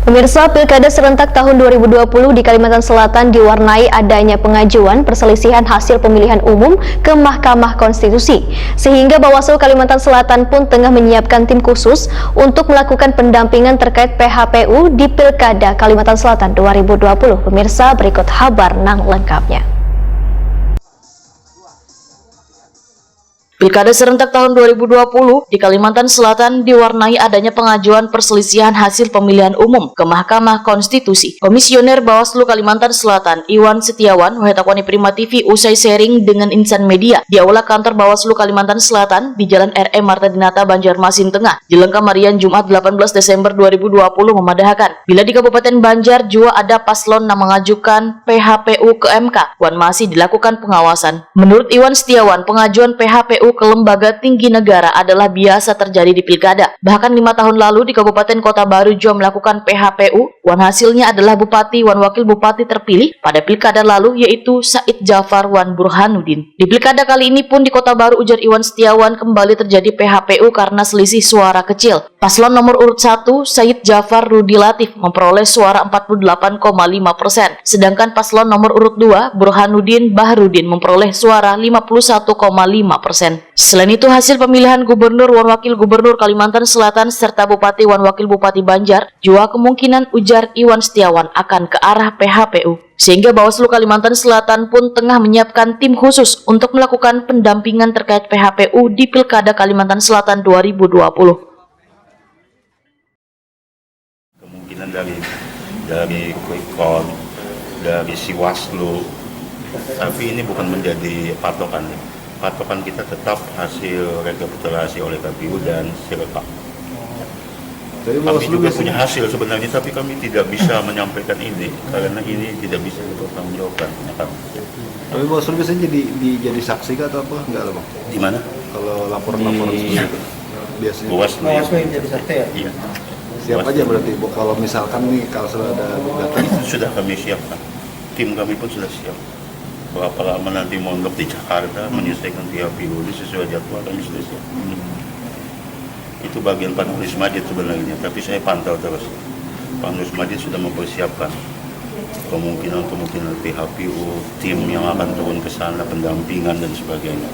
Pemirsa, Pilkada serentak tahun 2020 di Kalimantan Selatan diwarnai adanya pengajuan perselisihan hasil pemilihan umum ke Mahkamah Konstitusi. Sehingga Bawaslu Kalimantan Selatan pun tengah menyiapkan tim khusus untuk melakukan pendampingan terkait PHPU di Pilkada Kalimantan Selatan 2020. Pemirsa, berikut kabar lengkapnya. Pilkada serentak tahun 2020 di Kalimantan Selatan diwarnai adanya pengajuan perselisihan hasil pemilihan umum ke Mahkamah Konstitusi. Komisioner Bawaslu Kalimantan Selatan, Iwan Setiawan, Wahetakwani Prima TV usai sharing dengan insan media di Aula Kantor Bawaslu Kalimantan Selatan di Jalan R.E. Marta Dinata, Banjarmasin Tengah, Jelengkamarian Jumat 18 Desember 2020 memadahkan. Bila di Kabupaten Banjar juga ada paslon yang mengajukan PHPU ke MK, Wan masih dilakukan pengawasan. Menurut Iwan Setiawan, pengajuan PHPU ke lembaga tinggi negara adalah biasa terjadi di pilkada. Bahkan 5 tahun lalu di Kabupaten Kota Baru juga melakukan PHPU. Wan hasilnya adalah Bupati Wan Wakil Bupati terpilih pada pilkada lalu, yaitu Said Jafar Wan Burhanuddin. Di pilkada kali ini pun di Kota Baru, ujar Iwan Setiawan, kembali terjadi PHPU karena selisih suara kecil. Paslon nomor urut 1, Said Jafar Rudi Latif, memperoleh suara 48,5%. Sedangkan paslon nomor urut 2, Burhanuddin Bahrudin, memperoleh suara 51,5%. Selain itu, hasil pemilihan Gubernur Wan Wakil Gubernur Kalimantan Selatan serta Bupati Wan Wakil Bupati Banjar juga kemungkinan, ujar Iwan Setiawan, akan ke arah PHPU. Sehingga Bawaslu Kalimantan Selatan pun tengah menyiapkan tim khusus untuk melakukan pendampingan terkait PHPU di Pilkada Kalimantan Selatan 2020. Kemungkinan dari quick count, dari Siwaslu, tapi ini bukan menjadi patokan. Patokan kita tetap hasil rekapitulasi oleh KPU dan Sirekap. Kami juga punya hasil sebenarnya, tapi kami tidak bisa menyampaikan ini karena ini tidak bisa dipertanggungjawabkan. Tapi Bawaslu biasanya jadi saksi kah atau apa? Enggak lah Bang. Di mana? Kalau laporan-laporan seperti itu biasanya. Bawaslu yang jadi saksi ya? Iya. Siap aja berarti Bu, kalau misalkan nih kalau sudah ada gugatan. Itu sudah kami siapkan. Tim kami pun sudah siap. Berapa lama nanti mondok di Jakarta menyelesaikan PHPU ini sesuai jadwal kami sudah siap. Itu bagian Pak Nurul Majid sebenarnya, tapi saya pantau terus. Pak Nurul Majid sudah mempersiapkan kemungkinan PHPU, tim yang akan turun ke sana, pendampingan dan sebagainya.